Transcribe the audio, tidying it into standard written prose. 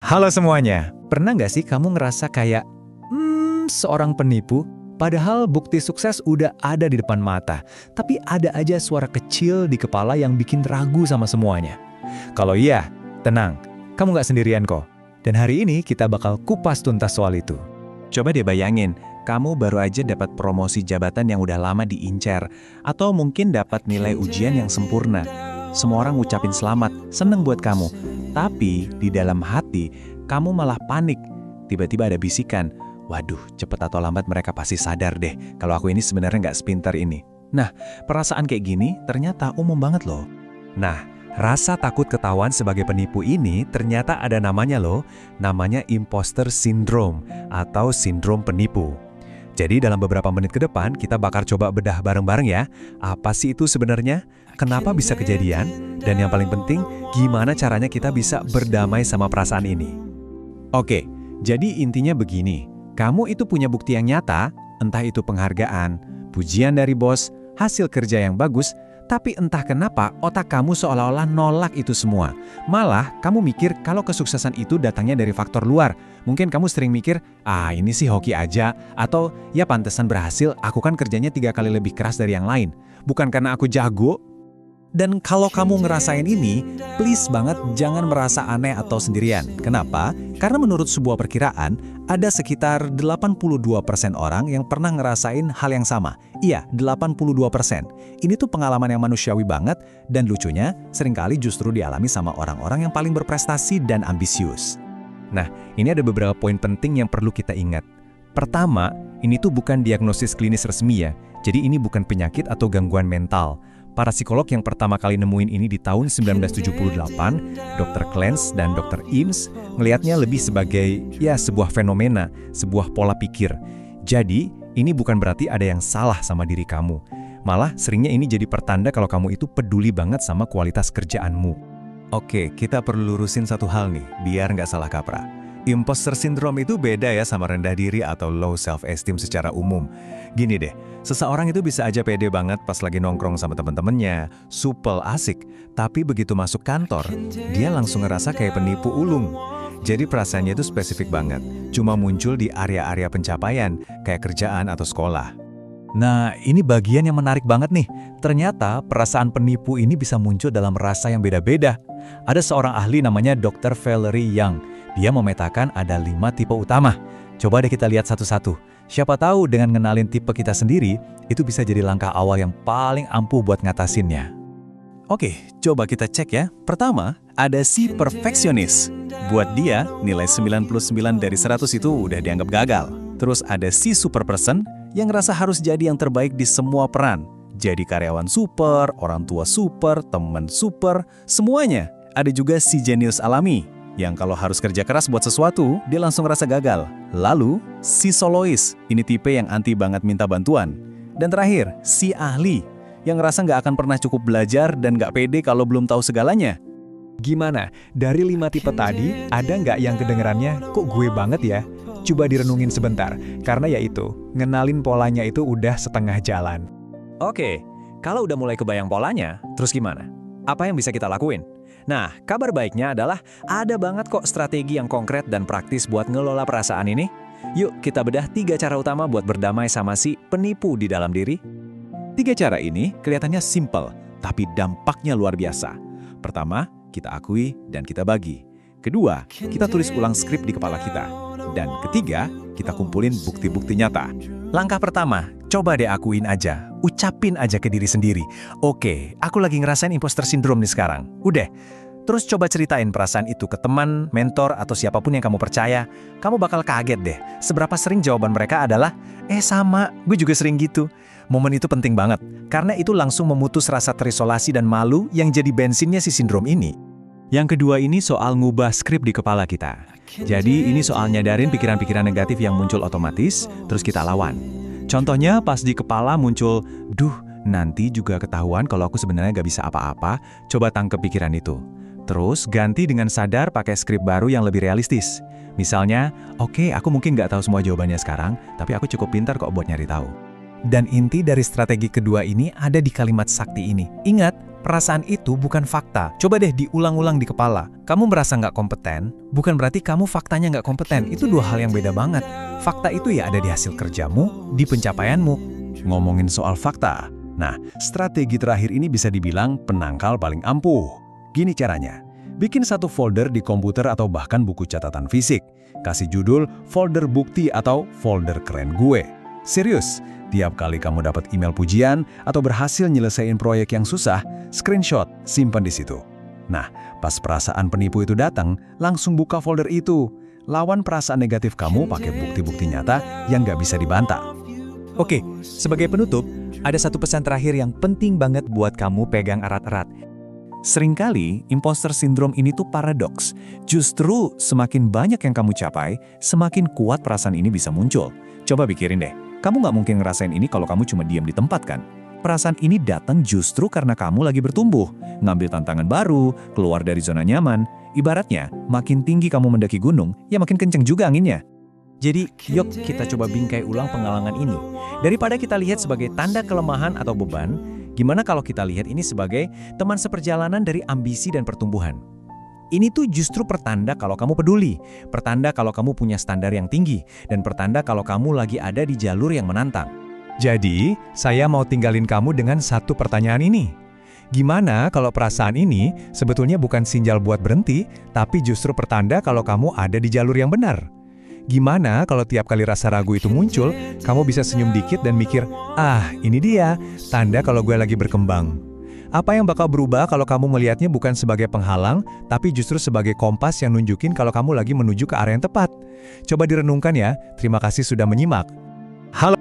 Halo semuanya, pernah nggak sih kamu ngerasa kayak, seorang penipu? Padahal bukti sukses udah ada di depan mata, tapi ada aja suara kecil di kepala yang bikin ragu sama semuanya. Kalau iya, tenang, kamu nggak sendirian kok. Dan hari ini kita bakal kupas tuntas soal itu. Coba deh bayangin, kamu baru aja dapat promosi jabatan yang udah lama diincar, atau mungkin dapat nilai ujian yang sempurna. Semua orang ngucapin selamat, seneng buat kamu. Tapi di dalam hati, kamu malah panik. Tiba-tiba ada bisikan, waduh, cepet atau lambat mereka pasti sadar deh kalau aku ini sebenarnya nggak sepintar ini. Nah, perasaan kayak gini ternyata umum banget loh. Nah, rasa takut ketahuan sebagai penipu ini ternyata ada namanya loh, namanya imposter syndrome atau sindrom penipu. Jadi dalam beberapa menit ke depan kita bakal coba bedah bareng-bareng ya, apa sih itu sebenarnya, kenapa bisa kejadian, dan yang paling penting, gimana caranya kita bisa berdamai sama perasaan ini. Oke, jadi intinya begini, kamu itu punya bukti yang nyata, entah itu penghargaan, pujian dari bos, hasil kerja yang bagus, tapi entah kenapa otak kamu seolah-olah nolak itu semua. Malah kamu mikir kalau kesuksesan itu datangnya dari faktor luar. Mungkin kamu sering mikir, ini sih hoki aja, atau ya pantesan berhasil, aku kan kerjanya 3 kali lebih keras dari yang lain. Bukan karena aku jago. Dan kalau kamu ngerasain ini, please banget jangan merasa aneh atau sendirian. Kenapa? Karena menurut sebuah perkiraan, ada sekitar 82% orang yang pernah ngerasain hal yang sama. Iya, 82%. Ini tuh pengalaman yang manusiawi banget, dan lucunya, seringkali justru dialami sama orang-orang yang paling berprestasi dan ambisius. Nah, ini ada beberapa poin penting yang perlu kita ingat. Pertama, ini tuh bukan diagnosis klinis resmi ya, jadi ini bukan penyakit atau gangguan mental. Para psikolog yang pertama kali nemuin ini di tahun 1978, Dr. Clance dan Dr. Eames, ngelihatnya lebih sebagai sebuah fenomena, sebuah pola pikir. Jadi, ini bukan berarti ada yang salah sama diri kamu. Malah, seringnya ini jadi pertanda kalau kamu itu peduli banget sama kualitas kerjaanmu. Oke, kita perlu lurusin satu hal nih, biar nggak salah kaprah. Imposter syndrome itu beda ya sama rendah diri atau low self-esteem secara umum. Gini deh, seseorang itu bisa aja pede banget pas lagi nongkrong sama temen-temennya, supel asik, tapi begitu masuk kantor, dia langsung ngerasa kayak penipu ulung. Jadi perasaannya itu spesifik banget, cuma muncul di area-area pencapaian, kayak kerjaan atau sekolah. Nah, ini bagian yang menarik banget nih. Ternyata perasaan penipu ini bisa muncul dalam rasa yang beda-beda. Ada seorang ahli namanya Dr. Valerie Young. Dia memetakan ada 5 tipe utama. Coba deh kita lihat satu-satu. Siapa tahu dengan ngenalin tipe kita sendiri, itu bisa jadi langkah awal yang paling ampuh buat ngatasinnya. Oke, coba kita cek ya. Pertama, ada si perfeksionis. Buat dia, nilai 99 dari 100 itu udah dianggap gagal. Terus ada si super person, yang ngerasa harus jadi yang terbaik di semua peran. Jadi karyawan super, orang tua super, teman super, semuanya. Ada juga si jenius alami, yang kalau harus kerja keras buat sesuatu, dia langsung ngerasa gagal. Lalu, si solois, ini tipe yang anti banget minta bantuan. Dan terakhir, si ahli, yang ngerasa nggak akan pernah cukup belajar dan nggak pede kalau belum tahu segalanya. Gimana? Dari 5 tipe tadi, ada nggak yang kedengerannya, kok gue banget ya? Coba direnungin sebentar, karena ya itu, ngenalin polanya itu udah setengah jalan. Oke, kalau udah mulai kebayang polanya, terus gimana? Apa yang bisa kita lakuin? Nah, kabar baiknya adalah ada banget kok strategi yang konkret dan praktis buat ngelola perasaan ini. Yuk kita bedah 3 cara utama buat berdamai sama si penipu di dalam diri. 3 cara ini kelihatannya simple, tapi dampaknya luar biasa. Pertama, kita akui dan kita bagi. Kedua, kita tulis ulang skrip di kepala kita. Dan ketiga, kita kumpulin bukti-bukti nyata. Langkah pertama, coba deh akuin aja. Ucapin aja ke diri sendiri. Oke, aku lagi ngerasain imposter syndrome nih sekarang. Udah. Terus coba ceritain perasaan itu ke teman, mentor, atau siapapun yang kamu percaya. Kamu bakal kaget deh. Seberapa sering jawaban mereka adalah, sama, gue juga sering gitu. Momen itu penting banget. Karena itu langsung memutus rasa terisolasi dan malu yang jadi bensinnya si sindrom ini. Yang kedua ini soal ngubah skrip di kepala kita. Jadi ini soal nyadarin pikiran-pikiran negatif yang muncul otomatis, terus kita lawan. Contohnya pas di kepala muncul, nanti juga ketahuan kalau aku sebenarnya gak bisa apa-apa, coba tangkep pikiran itu. Terus ganti dengan sadar pakai skrip baru yang lebih realistis. Misalnya, oke, aku mungkin gak tahu semua jawabannya sekarang, tapi aku cukup pintar kok buat nyari tahu. Dan inti dari strategi kedua ini ada di kalimat sakti ini. Ingat, perasaan itu bukan fakta. Coba deh diulang-ulang di kepala. Kamu merasa nggak kompeten, bukan berarti kamu faktanya nggak kompeten. Itu dua hal yang beda banget. Fakta itu ya ada di hasil kerjamu, di pencapaianmu. Ngomongin soal fakta, nah, strategi terakhir ini bisa dibilang penangkal paling ampuh. Gini caranya, bikin satu folder di komputer atau bahkan buku catatan fisik. Kasih judul folder bukti atau folder keren gue. Serius, tiap kali kamu dapat email pujian atau berhasil nyelesain proyek yang susah, screenshot, simpan di situ. Nah, pas perasaan penipu itu datang, langsung buka folder itu. Lawan perasaan negatif kamu pakai bukti-bukti nyata yang nggak bisa dibantah. Oke, sebagai penutup, ada satu pesan terakhir yang penting banget buat kamu pegang erat-erat. Seringkali, imposter syndrome ini tuh paradoks. Justru semakin banyak yang kamu capai, semakin kuat perasaan ini bisa muncul. Coba pikirin deh, kamu nggak mungkin ngerasain ini kalau kamu cuma diam di tempat kan? Perasaan ini datang justru karena kamu lagi bertumbuh, ngambil tantangan baru, keluar dari zona nyaman. Ibaratnya, makin tinggi kamu mendaki gunung, ya makin kenceng juga anginnya. Jadi, yuk kita coba bingkai ulang pengalaman ini. Daripada kita lihat sebagai tanda kelemahan atau beban, gimana kalau kita lihat ini sebagai teman seperjalanan dari ambisi dan pertumbuhan? Ini tuh justru pertanda kalau kamu peduli, pertanda kalau kamu punya standar yang tinggi, dan pertanda kalau kamu lagi ada di jalur yang menantang. Jadi, saya mau tinggalin kamu dengan satu pertanyaan ini. Gimana kalau perasaan ini sebetulnya bukan sinyal buat berhenti, tapi justru pertanda kalau kamu ada di jalur yang benar? Gimana kalau tiap kali rasa ragu itu muncul, kamu bisa senyum dikit dan mikir, ini dia, tanda kalau gue lagi berkembang. Apa yang bakal berubah kalau kamu melihatnya bukan sebagai penghalang, tapi justru sebagai kompas yang nunjukin kalau kamu lagi menuju ke arah yang tepat? Coba direnungkan ya. Terima kasih sudah menyimak. Halo.